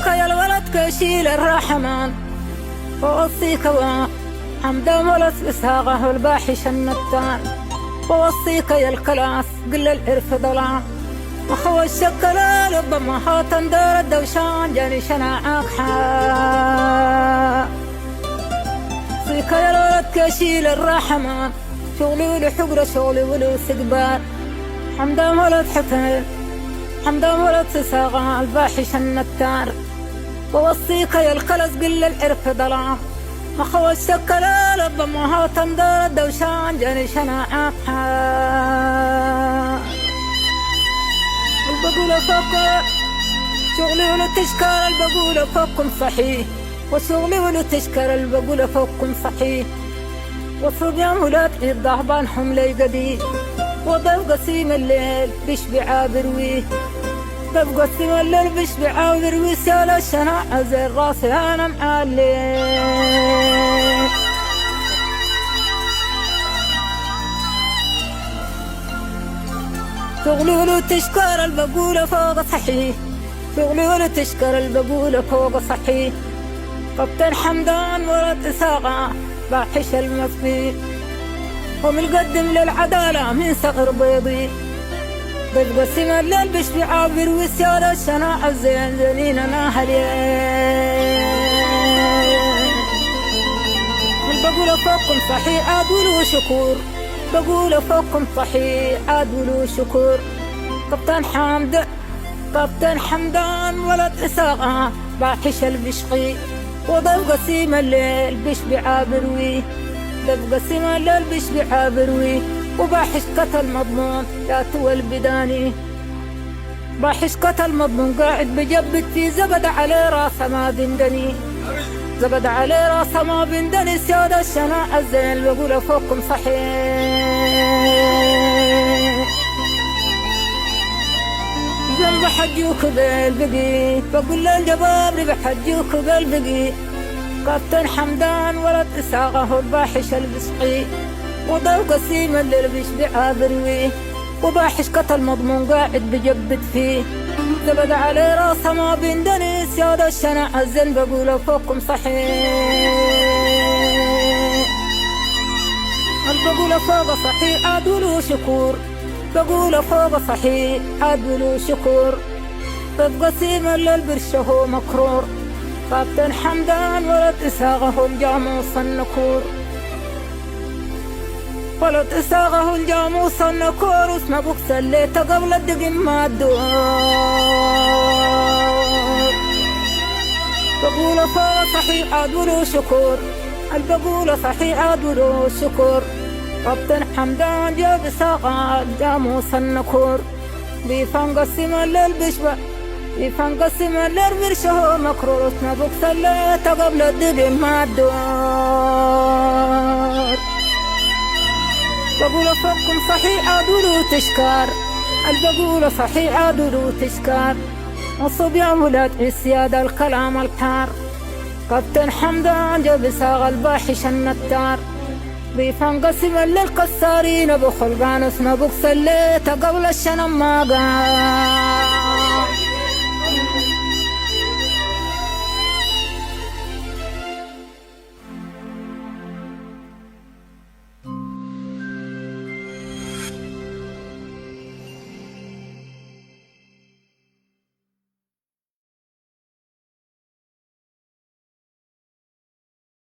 ووصيك يا الولد كشيل الرحمن، ووصيك حمدا ولد إساقه الباحش النتان، ووصيك يا الكلاس قل العرف ضلع وخوى الشكل ربما هاتن دار الدوشان جاني شناعك حا. وصيك يا الولد كشيل الرحمن، شغلي ولو حقرة شغلي ولو استقبال، حمدا ولد حسن حمدا ولد إساقه الباحش النتان، ووصيك يا الكلاس قل العرف ضلع أخوى الشكل ربما هاتن دار الدوشان جاني شناعك حا. البقولة فوق شغلي ولو تشكر البقولة فوقكم صحيح، وشغلي ولو تشكر البقولة فوقكم صحيح، والصبيان ولاد عيد ضهبانهم لي قديم، وضيف قسيم الليل بيشبع برويه، ضيف قسيم الليل بيشبع برويه، سال الشناعة زي راسي أنا معلي. شغلي ولو تشكر البقولة فوق صحيح، شغلي ولو تشكر البقولة فوق صحيح، كابتن حمدان ولد إساقه باحش المصبيح، ومنقدم للعدالة من صغر بيضي، ضيف قسم الليل بيشبع بروي، سيال الشناعة الزين زنين أنا هليل. البقولة فوقكم صحيح عاد ولو شكور، بقول فوقكم صحيح عاد ولو شكور، كابتن حمدان ولد إساقه باحش البشقي، وضيف قسيم الليل بيشبع بروي، ضيف قسيم الليل بيشبع بروي، وباحش قتل مضمون لا تول بداني، باحش قتل مضمون قاعد بجبت في زبد عليه راسه ما بندني، زبد عليه راسه ما بندني، سياد الشناعة الزين بقول فوقكم صحيح. جنب حجوك بالبقي بقول للجباب بحجوك بالبقي، كابتن حمدان ولد إساقه الباحش البسقي، وضيف قسيم الليل بيشبع برويه، وباحش قتل مضمون قاعد بجبت فيه، زبد عليه راسه ما بندني، سياد الشناعة الزين بقول فوقكم صحيح. البقولة فوق صحيح عاد ولو شكور، بقول فوق صحيح عاد ولو شكور، ضيف قسيم الليل برشه مكرور، كابتن حمدان ولد إساقه الجاموس النكور، ولد إساقه الجاموس النكور، اسمه بوكس اللي قبل الدقم ما الدور. بقول فوق صحيح عاد ولو شكور، البقولة صحيح عاد ولو شكور، كابتن حمدان جاب إساقه الجاموس النكور، بيفنقسم الليل بيشبع بيفنقسم الليل برشه مكرور، اسمه بوكس اللي قبل الدقم ما الدور. بقول فوقكم صحيح عاد ولو تشكر، البقولة صحيح عاد ولو تشكر، والصبيان ولاد عسياد الكلام الكار، كابتن حمدان جاب إساقه الباحش النتار، بيفنقسم الليل كسارين بخلقان، اسمه بوكس اللي قبل الشنم ما قال.